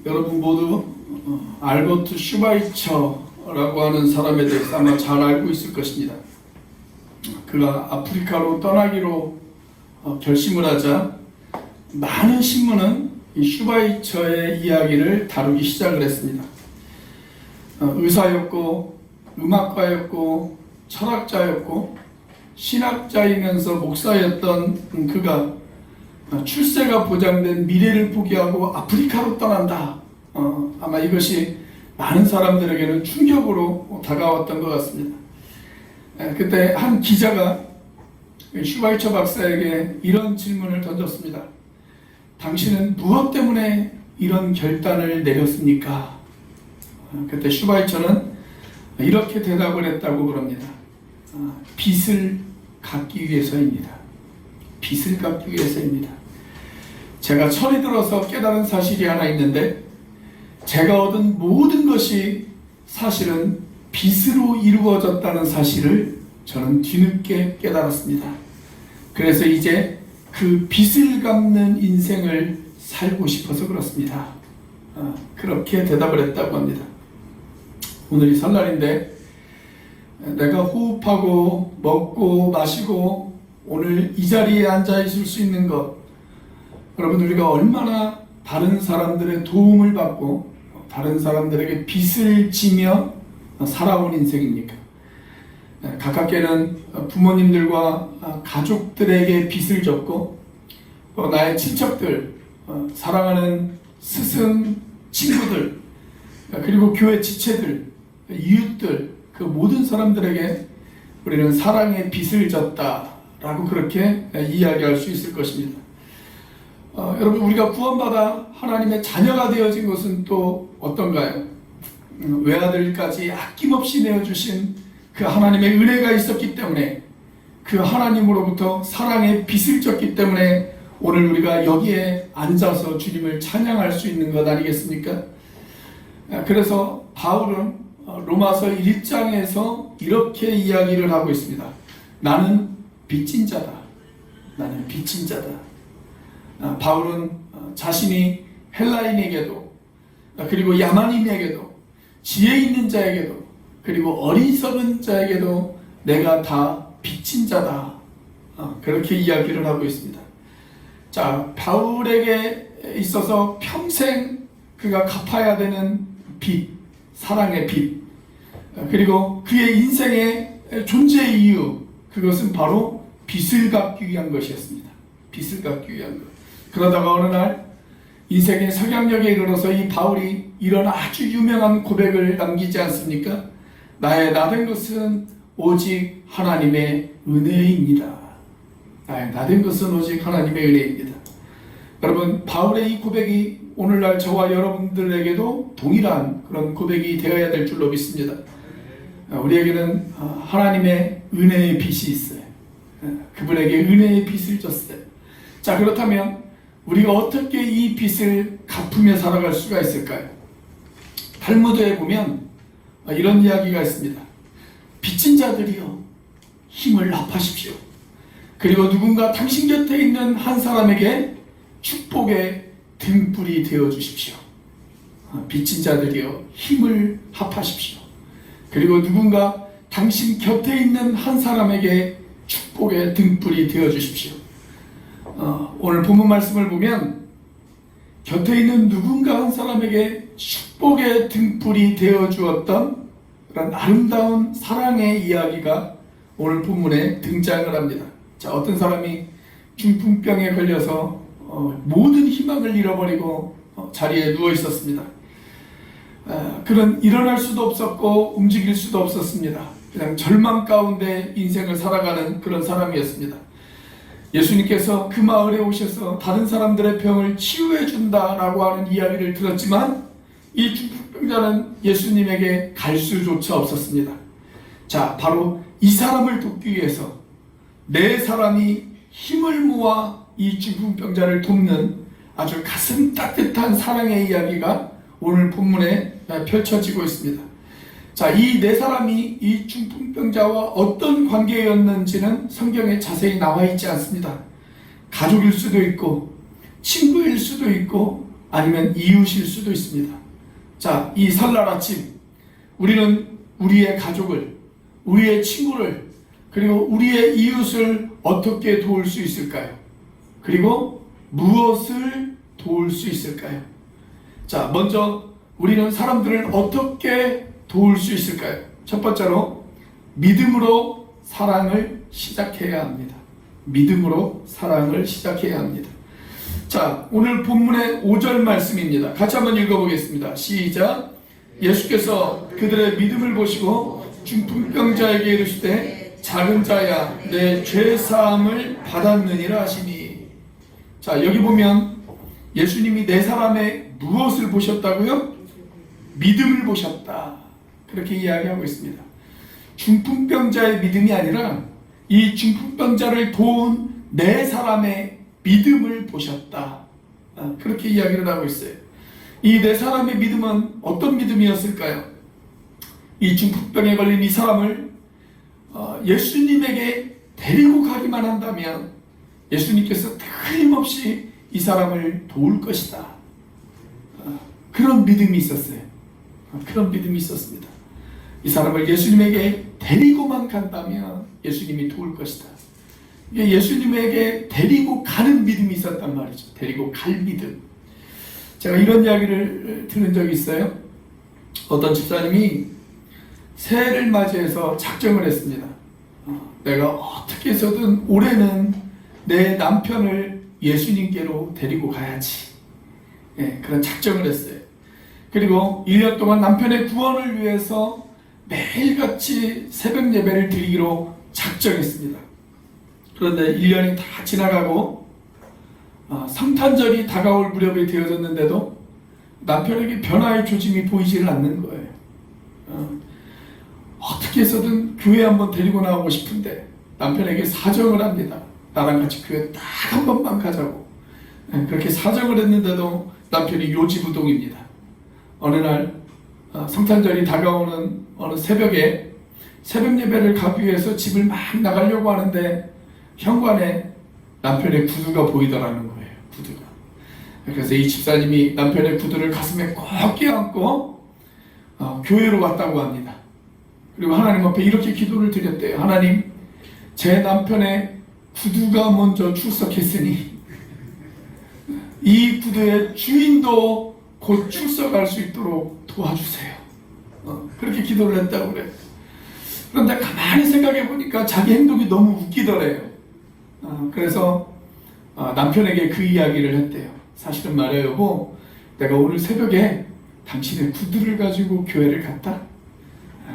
여러분 모두 알버트 슈바이처라고 하는 사람에 대해서 아마 잘 알고 있을 것입니다. 그가 아프리카로 떠나기로 결심을 하자 많은 신문은 이 슈바이처의 이야기를 다루기 시작을 했습니다. 의사였고 음악가였고 철학자였고 신학자이면서 목사였던 그가 출세가 보장된 미래를 포기하고 아프리카로 떠난다. 아마 이것이 많은 사람들에게는 충격으로 다가왔던 것 같습니다. 그때 한 기자가 슈바이처 박사에게 이런 질문을 던졌습니다. 당신은 무엇 때문에 이런 결단을 내렸습니까? 그때 슈바이처는 이렇게 대답을 했다고 그럽니다. 빚을 갚기 위해서입니다. 빚을 갚기 위해서입니다. 제가 철이 들어서 깨달은 사실이 하나 있는데, 제가 얻은 모든 것이 사실은 빚으로 이루어졌다는 사실을 저는 뒤늦게 깨달았습니다. 그래서 이제 그 빚을 갚는 인생을 살고 싶어서 그렇습니다. 그렇게 대답을 했다고 합니다. 오늘이 설날인데 내가 호흡하고 먹고 마시고 오늘 이 자리에 앉아 있을 수 있는 것, 여러분 우리가 얼마나 다른 사람들의 도움을 받고 다른 사람들에게 빚을 지며 살아온 인생입니까? 가깝게는 부모님들과 가족들에게 빚을 졌고, 나의 친척들, 사랑하는 스승 친구들, 그리고 교회 지체들, 이웃들, 그 모든 사람들에게 우리는 사랑의 빚을 졌다라고 그렇게 이야기할 수 있을 것입니다. 여러분 우리가 구원받아 하나님의 자녀가 되어진 것은 또 어떤가요? 외아들까지 아낌없이 내어주신 그 하나님의 은혜가 있었기 때문에, 그 하나님으로부터 사랑의 빚을 졌기 때문에 오늘 우리가 여기에 앉아서 주님을 찬양할 수 있는 것 아니겠습니까? 그래서 바울은 로마서 1장에서 이렇게 이야기를 하고 있습니다. 나는 빚진 자다. 나는 빚진 자다. 바울은 자신이 헬라인에게도, 그리고 야만인에게도, 지혜 있는 자에게도, 그리고 어리석은 자에게도 내가 다 빚진 자다. 그렇게 이야기를 하고 있습니다. 자, 바울에게 있어서 평생 그가 갚아야 되는 빚, 사랑의 빚, 그리고 그의 인생의 존재 이유, 그것은 바로 빚을 갚기 위한 것이었습니다. 빚을 갚기 위한 것. 그러다가 어느 날 인생의 석양역에 이르러서 이 바울이 이런 아주 유명한 고백을 남기지 않습니까? 나의 나된 것은 오직 하나님의 은혜입니다. 나의 나된 것은 오직 하나님의 은혜입니다. 여러분, 바울의 이 고백이 오늘날 저와 여러분들에게도 동일한 그런 고백이 되어야 될 줄로 믿습니다. 우리에게는 하나님의 은혜의 빚이 있어요. 그분에게 은혜의 빚을 졌어요. 자, 그렇다면 우리가 어떻게 이 빚을 갚으며 살아갈 수가 있을까요? 탈무드에 보면 이런 이야기가 있습니다. 빚진 자들이여 힘을 합하십시오. 그리고 누군가 당신 곁에 있는 한 사람에게 축복의 등불이 되어 주십시오. 빚진 자들이여 힘을 합하십시오. 그리고 누군가 당신 곁에 있는 한 사람에게 축복의 등불이 되어 주십시오. 오늘 본문 말씀을 보면 곁에 있는 누군가 한 사람에게 축복의 등불이 되어 주었던 그런 아름다운 사랑의 이야기가 오늘 본문에 등장을 합니다. 자, 어떤 사람이 중풍병에 걸려서 모든 희망을 잃어버리고 자리에 누워 있었습니다. 그는 일어날 수도 없었고 움직일 수도 없었습니다. 그냥 절망 가운데 인생을 살아가는 그런 사람이었습니다. 예수님께서 그 마을에 오셔서 다른 사람들의 병을 치유해 준다라고 하는 이야기를 들었지만 이 중풍병자는 예수님에게 갈 수조차 없었습니다. 자, 바로 이 사람을 돕기 위해서 네 사람이 힘을 모아 이 중풍병자를 돕는 아주 가슴 따뜻한 사랑의 이야기가 오늘 본문에 펼쳐지고 있습니다. 자, 이 네 사람이 이 중풍병자와 어떤 관계였는지는 성경에 자세히 나와 있지 않습니다. 가족일 수도 있고 친구일 수도 있고 아니면 이웃일 수도 있습니다. 자, 이 설날 아침 우리는 우리의 가족을, 우리의 친구를, 그리고 우리의 이웃을 어떻게 도울 수 있을까요? 그리고 무엇을 도울 수 있을까요? 자, 먼저 우리는 사람들을 어떻게 도울 수 있을까요? 첫 번째로 믿음으로 사랑을 시작해야 합니다. 믿음으로 사랑을 시작해야 합니다. 자, 오늘 본문의 5절 말씀입니다. 같이 한번 읽어보겠습니다. 시작. 예수께서 그들의 믿음을 보시고 중풍병자에게 이르시되 작은 자야 내 죄사함을 받았느니라 하시니. 자, 여기 보면 예수님이 네 사람의 무엇을 보셨다고요? 믿음을 보셨다. 그렇게 이야기하고 있습니다. 중풍병자의 믿음이 아니라 이 중풍병자를 도운 네 사람의 믿음을 보셨다. 그렇게 이야기를 하고 있어요. 이 네 사람의 믿음은 어떤 믿음이었을까요? 이 중풍병에 걸린 이 사람을 예수님에게 데리고 가기만 한다면 예수님께서 틀림없이 이 사람을 도울 것이다. 그런 믿음이 있었어요. 그런 믿음이 있었습니다. 이 사람을 예수님에게 데리고만 간다면 예수님이 도울 것이다. 예수님에게 데리고 가는 믿음이 있었단 말이죠. 데리고 갈 믿음. 제가 이런 이야기를 들은 적이 있어요. 어떤 집사님이 새해를 맞이해서 작정을 했습니다. 내가 어떻게 해서든 올해는 내 남편을 예수님께로 데리고 가야지. 그런 작정을 했어요. 그리고 1년 동안 남편의 구원을 위해서 매일같이 새벽 예배를 드리기로 작정했습니다. 그런데 1년이 다 지나가고 성탄절이 다가올 무렵이 되어졌는데도 남편에게 변화의 조짐이 보이지를 않는 거예요. 어떻게 해서든 교회 한번 데리고 나오고 싶은데 남편에게 사정을 합니다. 나랑 같이 교회 딱 한 번만 가자고. 그렇게 사정을 했는데도 남편이 요지부동입니다. 어느 날 성탄절이 다가오는 어느 새벽에 새벽 예배를 가기 위해서 집을 막 나가려고 하는데 현관에 남편의 구두가 보이더라는 거예요. 구두가. 그래서 이 집사님이 남편의 구두를 가슴에 꼭 껴안고 교회로 왔다고 합니다. 그리고 하나님 앞에 이렇게 기도를 드렸대요. 하나님, 제 남편의 구두가 먼저 출석했으니 이 구두의 주인도 곧 출석할 수 있도록 도와주세요. 그렇게 기도를 했다고 그래요. 그런데 가만히 생각해 보니까 자기 행동이 너무 웃기더래요. 그래서 남편에게 그 이야기를 했대요. 사실은 말이에요, 여보, 내가 오늘 새벽에 당신의 구두를 가지고 교회를 갔다.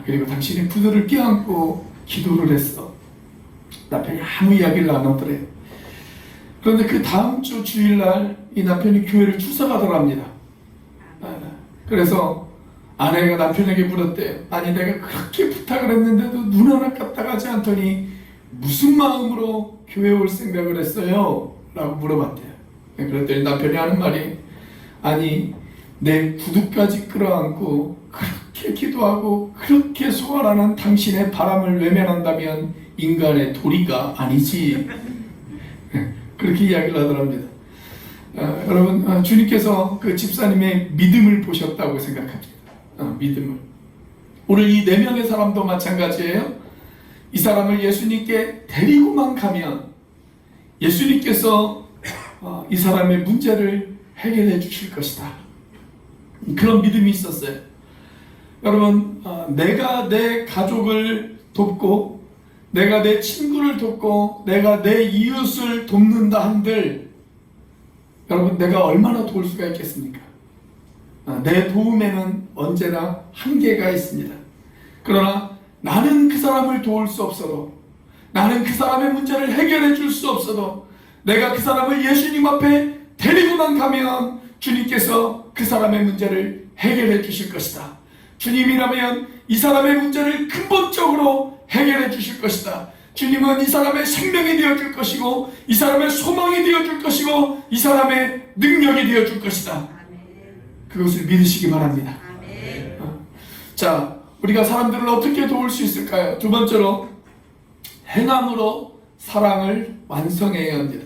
그리고 당신의 구두를 껴안고 기도를 했어. 남편이 아무 이야기를 안 하더래요. 그런데 그 다음 주 주일날 이 남편이 교회를 출석하더랍니다. 그래서 아내가 남편에게 물었대요. 아니, 내가 그렇게 부탁을 했는데도 눈 하나 까딱하지 않더니 무슨 마음으로 교회 올 생각을 했어요? 라고 물어봤대요. 그랬더니 남편이 하는 말이, 아니, 내 구두까지 끌어안고 그렇게 기도하고 그렇게 소원하는 당신의 바람을 외면한다면 인간의 도리가 아니지. 그렇게 이야기를 하더랍니다. 여러분, 주님께서 그 집사님의 믿음을 보셨다고 생각합니다. 믿음을. 오늘 이 4명의 사람도 마찬가지예요. 이 사람을 예수님께 데리고만 가면 예수님께서 이 사람의 문제를 해결해 주실 것이다. 그런 믿음이 있었어요. 여러분, 내가 내 가족을 돕고 내가 내 친구를 돕고 내가 내 이웃을 돕는다 한들 여러분, 내가 얼마나 도울 수가 있겠습니까? 내 도움에는 언제나 한계가 있습니다. 그러나 나는 그 사람을 도울 수 없어도, 나는 그 사람의 문제를 해결해 줄 수 없어도 내가 그 사람을 예수님 앞에 데리고만 가면 주님께서 그 사람의 문제를 해결해 주실 것이다. 주님이라면 이 사람의 문제를 근본적으로 해결해 주실 것이다. 주님은 이 사람의 생명이 되어줄 것이고 이 사람의 소망이 되어줄 것이고 이 사람의 능력이 되어줄 것이다. 그것을 믿으시기 바랍니다. 자, 우리가 사람들을 어떻게 도울 수 있을까요? 두 번째로, 행함으로 사랑을 완성해야 합니다.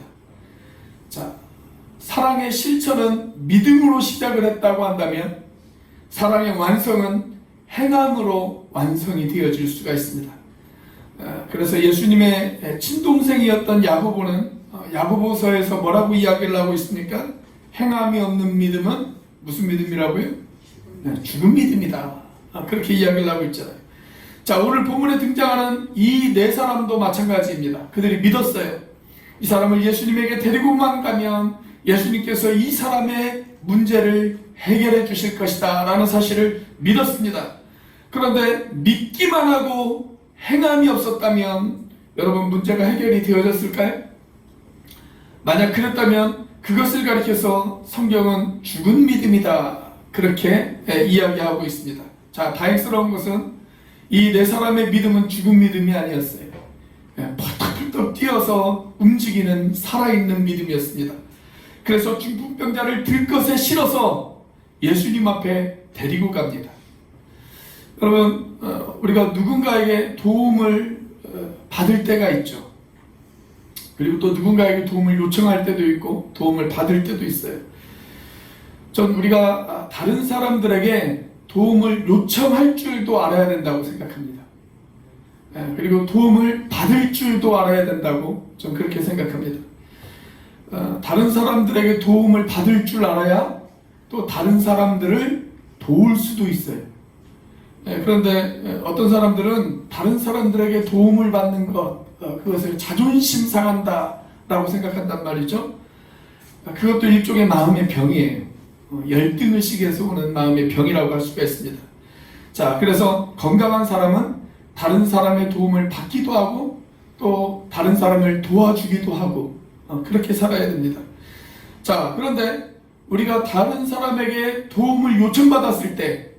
자, 사랑의 실천은 믿음으로 시작을 했다고 한다면 사랑의 완성은 행함으로 완성이 되어질 수가 있습니다. 그래서 예수님의 친동생이었던 야고보는 야고보서에서 뭐라고 이야기를 하고 있습니까? 행함이 없는 믿음은 무슨 믿음이라고요? 죽은 믿음이다. 그렇게 이야기를 하고 있잖아요. 자, 오늘 본문에 등장하는 이 네 사람도 마찬가지입니다. 그들이 믿었어요. 이 사람을 예수님에게 데리고만 가면 예수님께서 이 사람의 문제를 해결해 주실 것이다 라는 사실을 믿었습니다. 그런데 믿기만 하고 행함이 없었다면 여러분 문제가 해결이 되어졌을까요? 만약 그랬다면 그것을 가리켜서 성경은 죽은 믿음이다 그렇게 이야기하고 있습니다. 자, 다행스러운 것은 이 네 사람의 믿음은 죽은 믿음이 아니었어요. 펄떡펄떡 뛰어서 움직이는 살아있는 믿음이었습니다. 그래서 중풍병자를 들것에 실어서 예수님 앞에 데리고 갑니다. 여러분, 우리가 누군가에게 도움을 받을 때가 있죠. 그리고 또 누군가에게 도움을 요청할 때도 있고 도움을 받을 때도 있어요. 전 우리가 다른 사람들에게 도움을 요청할 줄도 알아야 된다고 생각합니다. 그리고 도움을 받을 줄도 알아야 된다고 전 그렇게 생각합니다. 다른 사람들에게 도움을 받을 줄 알아야 또 다른 사람들을 도울 수도 있어요. 그런데 어떤 사람들은 다른 사람들에게 도움을 받는 것, 그것을 자존심 상한다 라고 생각한단 말이죠. 그것도 일종의 마음의 병이에요. 열등의식에서 오는 마음의 병이라고 할 수가 있습니다. 자, 그래서 건강한 사람은 다른 사람의 도움을 받기도 하고 또 다른 사람을 도와주기도 하고 그렇게 살아야 됩니다. 자, 그런데 우리가 다른 사람에게 도움을 요청받았을 때,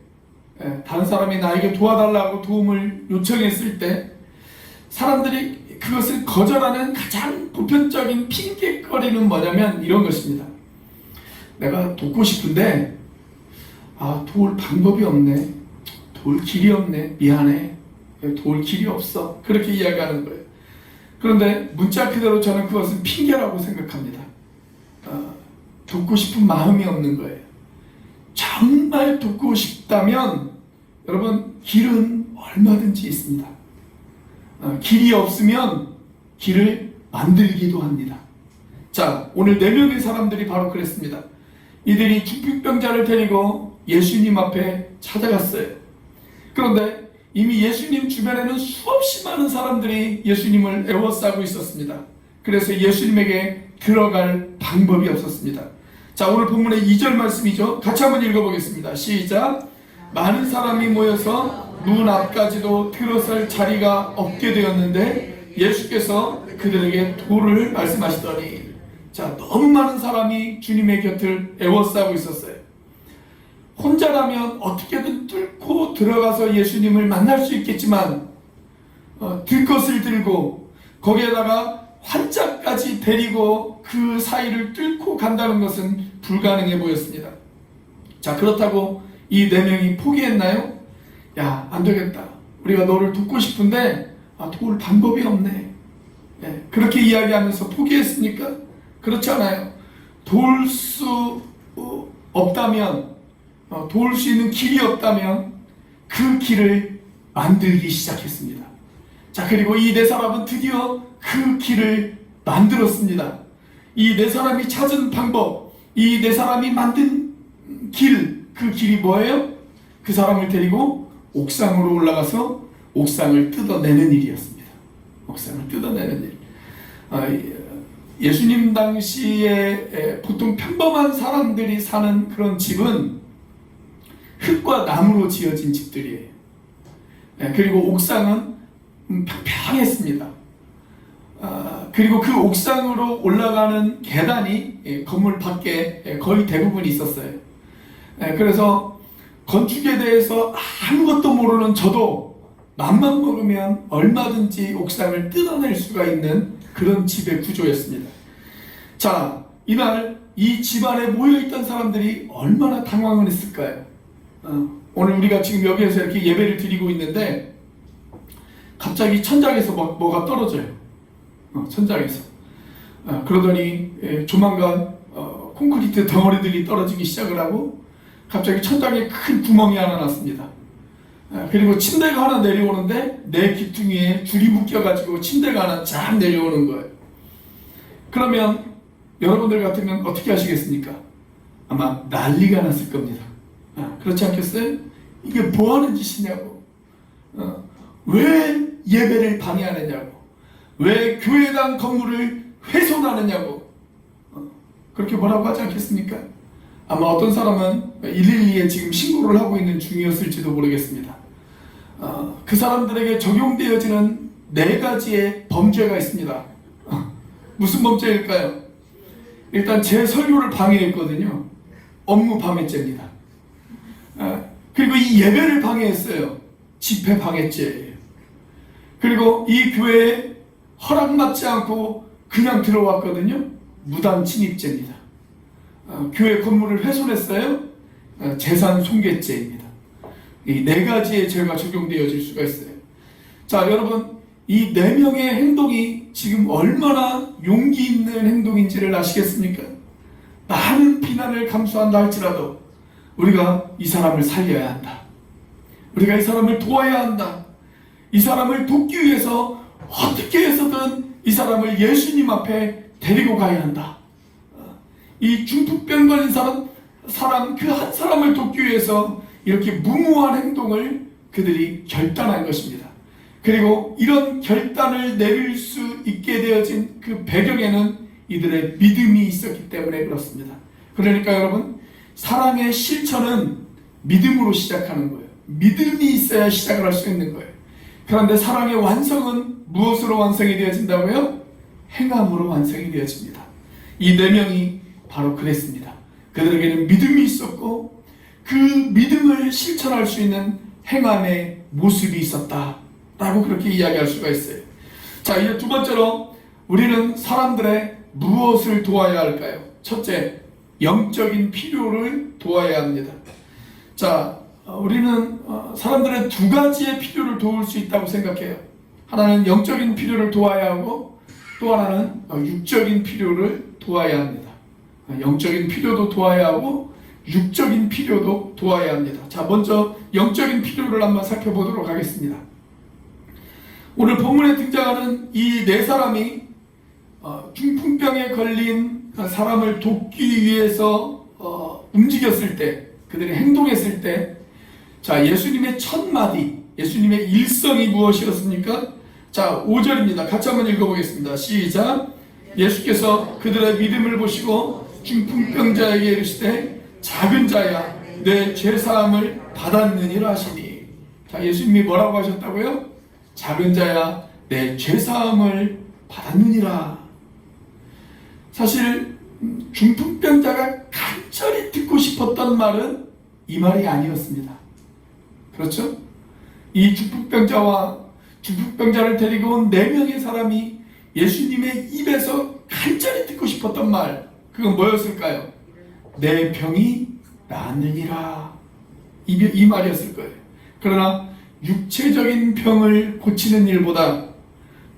다른 사람이 나에게 도와달라고 도움을 요청했을 때 사람들이 그것을 거절하는 가장 보편적인 핑계거리는 뭐냐면 이런 것입니다. 내가 돕고 싶은데 도울 방법이 없네, 도울 길이 없네, 미안해, 도울 길이 없어, 그렇게 이야기하는 거예요. 그런데 문자 그대로 저는 그것은 핑계라고 생각합니다. 돕고 싶은 마음이 없는 거예요. 정말 돕고 싶다면 여러분 길은 얼마든지 있습니다. 길이 없으면 길을 만들기도 합니다. 자, 오늘 4명의 사람들이 바로 그랬습니다. 이들이 중풍병자를 데리고 예수님 앞에 찾아갔어요. 그런데 이미 예수님 주변에는 수없이 많은 사람들이 예수님을 애워싸고 있었습니다. 그래서 예수님에게 들어갈 방법이 없었습니다. 자, 오늘 본문의 2절 말씀이죠. 같이 한번 읽어보겠습니다. 시작. 많은 사람이 모여서 문 앞까지도 들어설 자리가 없게 되었는데 예수께서 그들에게 도를 말씀하시더니, 자, 너무 많은 사람이 주님의 곁을 애워싸고 있었어요. 혼자라면 어떻게든 뚫고 들어가서 예수님을 만날 수 있겠지만 들것을 들고 거기에다가 환자까지 데리고 그 사이를 뚫고 간다는 것은 불가능해 보였습니다. 자, 그렇다고 이 4명이 포기했나요? 야, 안 되겠다. 우리가 너를 돕고 싶은데 도울 방법이 없네. 그렇게 이야기하면서 포기했습니까? 그렇지 않아요. 도울 수 없다면, 도울 수 있는 길이 없다면 그 길을 만들기 시작했습니다. 자, 그리고 이 4사람은 드디어 그 길을 만들었습니다. 이 4사람이 찾은 방법, 이 4사람이 만든 길, 그 길이 뭐예요? 그 사람을 데리고 옥상으로 올라가서 옥상을 뜯어내는 일이었습니다. 옥상을 뜯어내는 일. 예수님 당시에 보통 평범한 사람들이 사는 그런 집은 흙과 나무로 지어진 집들이에요. 그리고 옥상은 평평했습니다. 그리고 그 옥상으로 올라가는 계단이 건물 밖에 거의 대부분 있었어요. 그래서 건축에 대해서 아무것도 모르는 저도 맘만 먹으면 얼마든지 옥상을 뜯어낼 수가 있는 그런 집의 구조였습니다. 자, 이날 이 집안에 모여있던 사람들이 얼마나 당황을 했을까요? 오늘 우리가 지금 여기에서 이렇게 예배를 드리고 있는데 갑자기 천장에서 뭐가 떨어져요. 천장에서. 그러더니 조만간 콘크리트 덩어리들이 떨어지기 시작을 하고 갑자기 천장에 큰 구멍이 하나 났습니다. 그리고 침대가 하나 내려오는데 내 귀퉁이에 줄이 묶여가지고 침대가 하나 쫙 내려오는 거예요. 그러면 여러분들 같으면 어떻게 하시겠습니까? 아마 난리가 났을 겁니다. 그렇지 않겠어요? 이게 뭐 하는 짓이냐고. 왜 예배를 방해하느냐고. 왜 교회당 건물을 훼손하느냐고. 그렇게 뭐라고 하지 않겠습니까? 아마 어떤 사람은 112에 지금 신고를 하고 있는 중이었을지도 모르겠습니다. 그 사람들에게 적용되어지는 4가지의 범죄가 있습니다. 무슨 범죄일까요? 일단 제 설교를 방해했거든요. 업무 방해죄입니다. 그리고 이 예배를 방해했어요. 집회 방해죄예요. 그리고 이 교회에 허락받지 않고 그냥 들어왔거든요. 무단 침입죄입니다. 교회 건물을 훼손했어요. 재산 손괴죄입니다. 이 4가지의 죄가 적용되어질 수가 있어요. 자, 여러분, 이 4명의 행동이 지금 얼마나 용기 있는 행동인지를 아시겠습니까? 많은 비난을 감수한다 할지라도 우리가 이 사람을 살려야 한다. 우리가 이 사람을 도와야 한다. 이 사람을 돕기 위해서 어떻게 해서든 이 사람을 예수님 앞에 데리고 가야 한다. 이 중풍병 걸린 사람 그 한 사람을 돕기 위해서 이렇게 무모한 행동을 그들이 결단한 것입니다. 그리고 이런 결단을 내릴 수 있게 되어진 그 배경에는 이들의 믿음이 있었기 때문에 그렇습니다. 그러니까 여러분, 사랑의 실천은 믿음으로 시작하는 거예요. 믿음이 있어야 시작을 할 수 있는 거예요. 그런데 사랑의 완성은 무엇으로 완성이 되어진다고요? 행함으로 완성이 되어집니다. 이 4명이 바로 그랬습니다. 그들에게는 믿음이 있었고 그 믿음을 실천할 수 있는 행함의 모습이 있었다라고 그렇게 이야기할 수가 있어요. 자, 이제 2번째로 우리는 사람들의 무엇을 도와야 할까요? 첫째, 영적인 필요를 도와야 합니다. 자, 우리는 사람들의 2가지의 필요를 도울 수 있다고 생각해요. 하나는 영적인 필요를 도와야 하고 또 하나는 육적인 필요를 도와야 합니다. 영적인 필요도 도와야 하고 육적인 필요도 도와야 합니다. 자, 먼저 영적인 필요를 한번 살펴보도록 하겠습니다. 오늘 본문에 등장하는 이 4사람이 중풍병에 걸린 사람을 돕기 위해서 움직였을 때, 그들이 행동했을 때, 자, 예수님의 첫 마디, 예수님의 일성이 무엇이었습니까? 자, 5절입니다. 같이 한번 읽어보겠습니다. 시작. 예수께서 그들의 믿음을 보시고 중풍병자에게 이르시되 작은 자야 내 죄사함을 받았느니라 하시니. 자, 예수님이 뭐라고 하셨다고요? 작은 자야 내 죄사함을 받았느니라. 사실 중풍병자가 간절히 듣고 싶었던 말은 이 말이 아니었습니다. 그렇죠? 이 중풍병자를 데리고 온 4명의 사람이 예수님의 입에서 간절히 듣고 싶었던 말, 그건 뭐였을까요? 내 병이 나았느니라. 이 말이었을 거예요. 그러나 육체적인 병을 고치는 일보다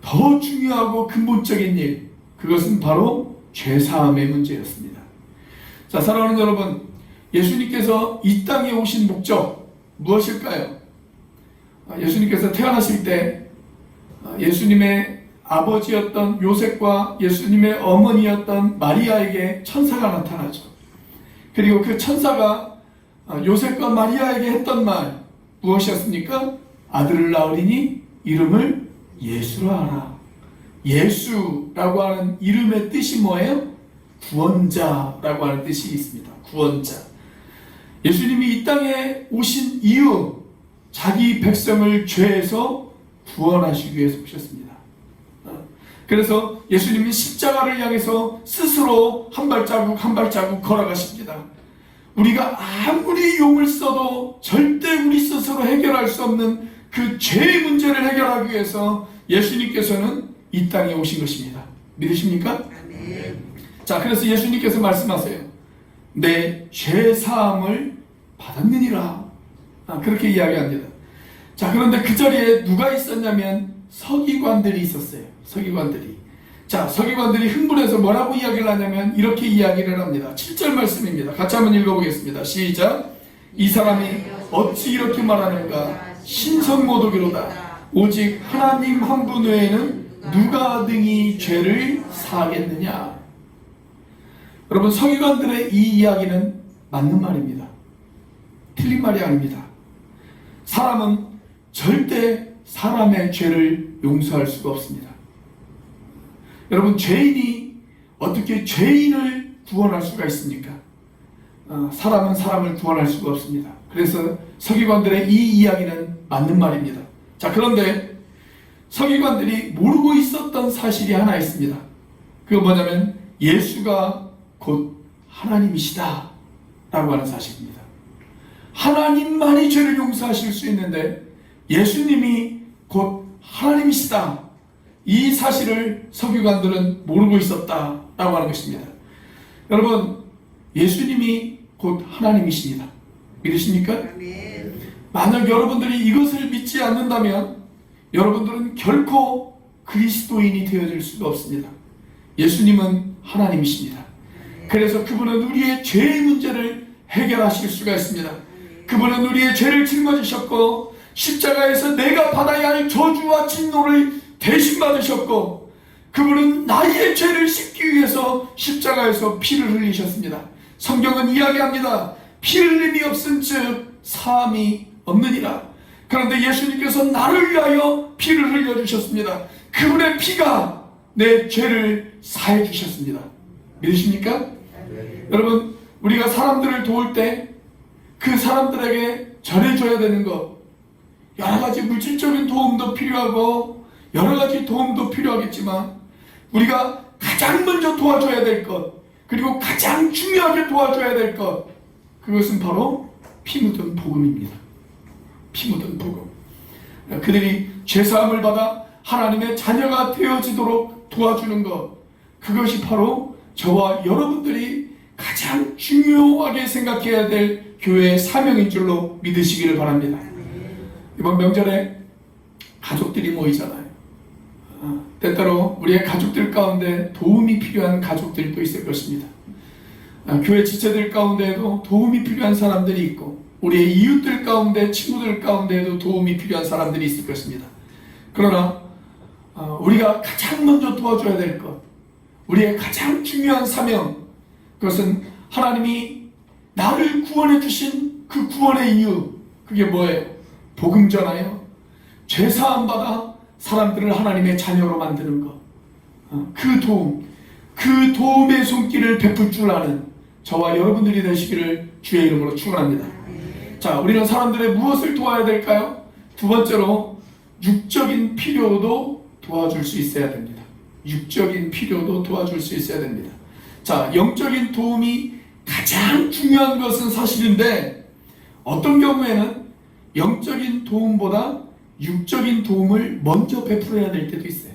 더 중요하고 근본적인 일, 그것은 바로 죄사함의 문제였습니다. 자, 사랑하는 여러분, 예수님께서 이 땅에 오신 목적 무엇일까요? 예수님께서 태어나실 때 예수님의 아버지였던 요셉과 예수님의 어머니였던 마리아에게 천사가 나타나죠. 그리고 그 천사가 요셉과 마리아에게 했던 말 무엇이었습니까? 아들을 낳으리니 이름을 예수라 하라. 예수라고 하는 이름의 뜻이 뭐예요? 구원자라고 하는 뜻이 있습니다. 구원자. 예수님이 이 땅에 오신 이유, 자기 백성을 죄에서 구원하시기 위해서 오셨습니다. 그래서 예수님이 십자가를 향해서 스스로 한 발자국 한 발자국 걸어가십니다. 우리가 아무리 용을 써도 절대 우리 스스로 해결할 수 없는 그 죄의 문제를 해결하기 위해서 예수님께서는 이 땅에 오신 것입니다. 믿으십니까? 네. 자, 그래서 예수님께서 말씀하세요. 내 죄 사함을 받았느니라. 그렇게 이야기합니다. 자, 그런데 그 자리에 누가 있었냐면 서기관들이 있었어요. 서기관들이. 자, 서기관들이 흥분해서 뭐라고 이야기를 하냐면 이렇게 이야기를 합니다. 7절 말씀입니다. 같이 한번 읽어보겠습니다. 시작. 이 사람이 어찌 이렇게 말하는가? 신성모독이로다. 오직 하나님 한 분 외에는 누가 등이 죄를 사하겠느냐? 여러분, 서기관들의 이 이야기는 맞는 말입니다. 틀린 말이 아닙니다. 사람은 절대 사람의 죄를 용서할 수가 없습니다. 여러분, 죄인이 어떻게 죄인을 구원할 수가 있습니까? 사람은 사람을 구원할 수가 없습니다. 그래서 서기관들의 이 이야기는 맞는 말입니다. 자, 그런데 서기관들이 모르고 있었던 사실이 하나 있습니다. 그건 뭐냐면 예수가 곧 하나님이시다 라고 하는 사실입니다. 하나님만이 죄를 용서하실 수 있는데 예수님이 곧 하나님이시다, 이 사실을 서기관들은 모르고 있었다라고 하는 것입니다. 여러분, 예수님이 곧 하나님이십니다. 믿으십니까? 만약 여러분들이 이것을 믿지 않는다면 여러분들은 결코 그리스도인이 되어질 수가 없습니다. 예수님은 하나님이십니다. 그래서 그분은 우리의 죄의 문제를 해결하실 수가 있습니다. 그분은 우리의 죄를 짊어지셨고 십자가에서 내가 받아야 할 저주와 진노를 대신 받으셨고 그분은 나의 죄를 씻기 위해서 십자가에서 피를 흘리셨습니다. 성경은 이야기합니다. 피 흘림이 없은즉 사함이 없느니라. 그런데 예수님께서 나를 위하여 피를 흘려주셨습니다. 그분의 피가 내 죄를 사해 주셨습니다. 믿으십니까? 여러분, 우리가 사람들을 도울 때 그 사람들에게 전해줘야 되는 것, 여러가지 물질적인 도움도 필요하고 여러가지 도움도 필요하겠지만 우리가 가장 먼저 도와줘야 될 것, 그리고 가장 중요하게 도와줘야 될 것, 그것은 바로 피 묻은 복음입니다. 피 묻은 복음. 그들이 죄사함을 받아 하나님의 자녀가 되어지도록 도와주는 것, 그것이 바로 저와 여러분들이 가장 중요하게 생각해야 될 교회의 사명인 줄로 믿으시기를 바랍니다. 이번 명절에 가족들이 모이잖아요. 때때로 우리의 가족들 가운데 도움이 필요한 가족들도 있을 것입니다. 교회 지체들 가운데에도 도움이 필요한 사람들이 있고 우리의 이웃들 가운데, 친구들 가운데에도 도움이 필요한 사람들이 있을 것입니다. 그러나 우리가 가장 먼저 도와줘야 될 것, 우리의 가장 중요한 사명, 그것은 하나님이 나를 구원해 주신 그 구원의 이유, 그게 뭐예요? 복음 전하여 죄사함 받아 사람들을 하나님의 자녀로 만드는 것, 그 도움, 그 도움의 손길을 베풀 줄 아는 저와 여러분들이 되시기를 주의 이름으로 축원합니다. 자, 우리는 사람들의 무엇을 도와야 될까요? 두 번째로 육적인 필요도 도와줄 수 있어야 됩니다. 육적인 필요도 도와줄 수 있어야 됩니다. 자, 영적인 도움이 가장 중요한 것은 사실인데 어떤 경우에는 영적인 도움보다 육적인 도움을 먼저 베풀어야 될 때도 있어요.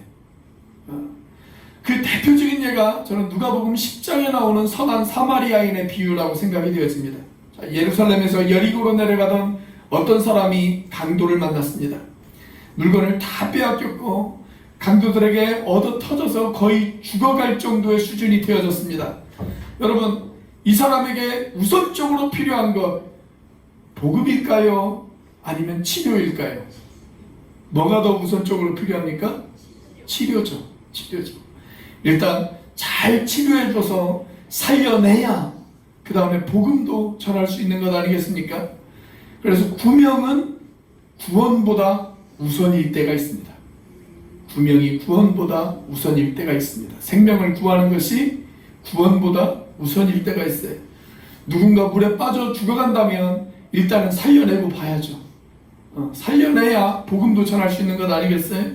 그 대표적인 예가 저는 누가복음 10장에 나오는 선한 사마리아인의 비유라고 생각이 되었습니다. 자, 예루살렘에서 여리고로 내려가던 어떤 사람이 강도를 만났습니다. 물건을 다 빼앗겼고 강도들에게 얻어 터져서 거의 죽어갈 정도의 수준이 되어졌습니다. 여러분, 이 사람에게 우선적으로 필요한 것, 복음일까요? 아니면 치료일까요? 뭐가 더 우선적으로 필요합니까? 치료죠. 치료죠. 일단 잘 치료해줘서 살려내야 그 다음에 복음도 전할 수 있는 것 아니겠습니까? 그래서 구명은 구원보다 우선일 때가 있습니다. 구명이 구원보다 우선일 때가 있습니다. 생명을 구하는 것이 구원보다 우선일 때가 있어요. 누군가 물에 빠져 죽어간다면 일단은 살려내고 봐야죠. 살려내야 복음도 전할 수 있는 것 아니겠어요?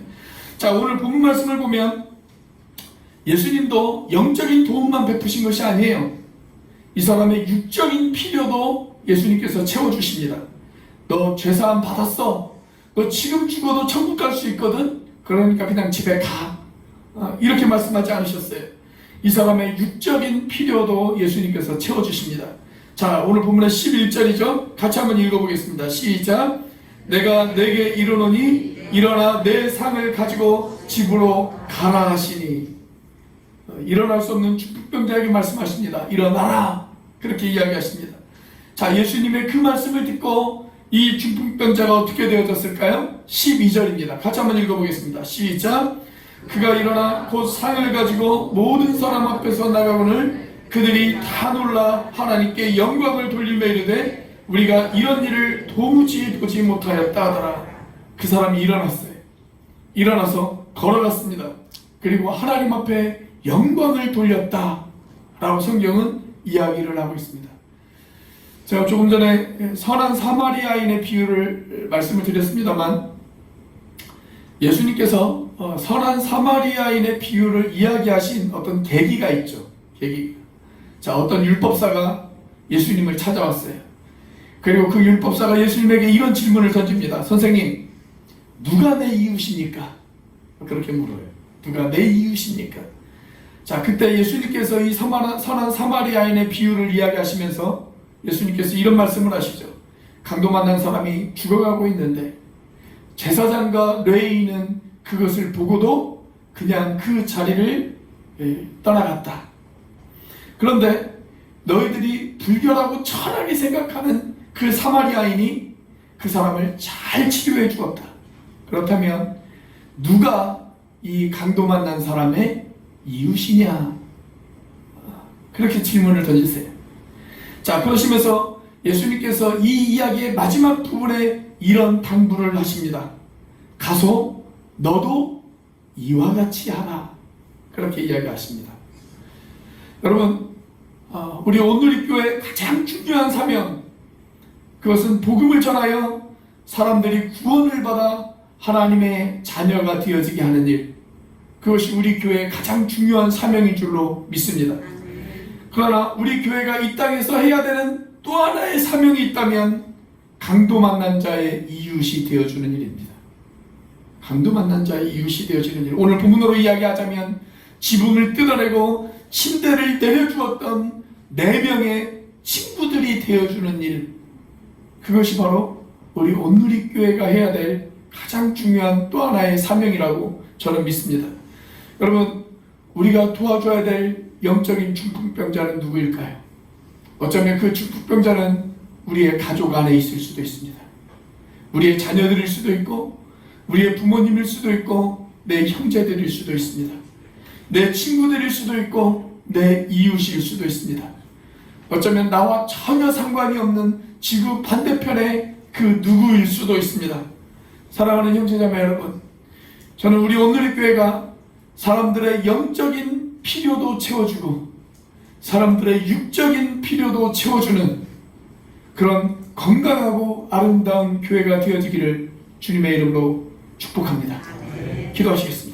자, 오늘 본문 말씀을 보면 예수님도 영적인 도움만 베푸신 것이 아니에요. 이 사람의 육적인 필요도 예수님께서 채워주십니다. 너 죄사함 받았어. 너 지금 죽어도 천국 갈 수 있거든. 그러니까 그냥 집에 가. 이렇게 말씀하지 않으셨어요. 이 사람의 육적인 필요도 예수님께서 채워주십니다. 자, 오늘 본문의 11절이죠. 같이 한번 읽어보겠습니다. 시작. 내가 내게 이르노니 일어나 내 상을 가지고 집으로 가라 하시니. 일어날 수 없는 중풍병자에게 말씀하십니다. 일어나라. 그렇게 이야기하십니다. 자, 예수님의 그 말씀을 듣고 이 중풍병자가 어떻게 되어졌을까요? 12절입니다. 같이 한번 읽어보겠습니다. 시작. 그가 일어나 곧 상을 가지고 모든 사람 앞에서 나가거늘 그들이 다 놀라 하나님께 영광을 돌리며 이르되 우리가 이런 일을 도무지 보지 못하였다 하더라. 그 사람이 일어났어요. 일어나서 걸어갔습니다. 그리고 하나님 앞에 영광을 돌렸다 라고 성경은 이야기를 하고 있습니다. 제가 조금 전에 선한 사마리아인의 비유를 말씀을 드렸습니다만 예수님께서 선한 사마리아인의 비유를 이야기하신 어떤 계기가 있죠. 자, 어떤 율법사가 예수님을 찾아왔어요. 그리고 그 율법사가 예수님에게 이런 질문을 던집니다. 선생님, 누가 내 이웃입니까? 그렇게 물어요. 누가 내 이웃입니까? 자, 그때 예수님께서 이 선한 사마리아인의 비유를 이야기하시면서 예수님께서 이런 말씀을 하시죠. 강도 만난 사람이 죽어가고 있는데 제사장과 레위인은 그것을 보고도 그냥 그 자리를 떠나갔다. 그런데 너희들이 불결하고 천하게 생각하는 그 사마리아인이 그 사람을 잘 치료해 주었다. 그렇다면 누가 이 강도 만난 사람의 이웃이냐? 그렇게 질문을 던지세요. 자, 그러시면서 예수님께서 이 이야기의 마지막 부분에 이런 당부를 하십니다. 가서 너도 이와 같이 하라. 그렇게 이야기하십니다. 여러분, 우리 온누리교회의 가장 중요한 사명, 그것은 복음을 전하여 사람들이 구원을 받아 하나님의 자녀가 되어지게 하는 일, 그것이 우리 교회의 가장 중요한 사명인 줄로 믿습니다. 그러나 우리 교회가 이 땅에서 해야 되는 또 하나의 사명이 있다면 강도 만난 자의 이웃이 되어주는 일입니다. 강도 만난 자의 이웃이 되어주는 일. 오늘 본문으로 이야기하자면 지붕을 뜯어내고 침대를 내려주었던 4명의 친구들이 되어주는 일, 그것이 바로 우리 온누리교회가 해야 될 가장 중요한 또 하나의 사명이라고 저는 믿습니다. 여러분, 우리가 도와줘야 될 영적인 중풍병자는 누구일까요? 어쩌면 그 중풍병자는 우리의 가족 안에 있을 수도 있습니다. 우리의 자녀들일 수도 있고 우리의 부모님일 수도 있고 내 형제들일 수도 있습니다. 내 친구들일 수도 있고 내 이웃일 수도 있습니다. 어쩌면 나와 전혀 상관이 없는 지구 반대편의 그 누구일 수도 있습니다. 사랑하는 형제자매 여러분, 저는 우리 온누리교회가 사람들의 영적인 필요도 채워주고 사람들의 육적인 필요도 채워주는 그런 건강하고 아름다운 교회가 되어지기를 주님의 이름으로 축복합니다. 기도하시겠습니다.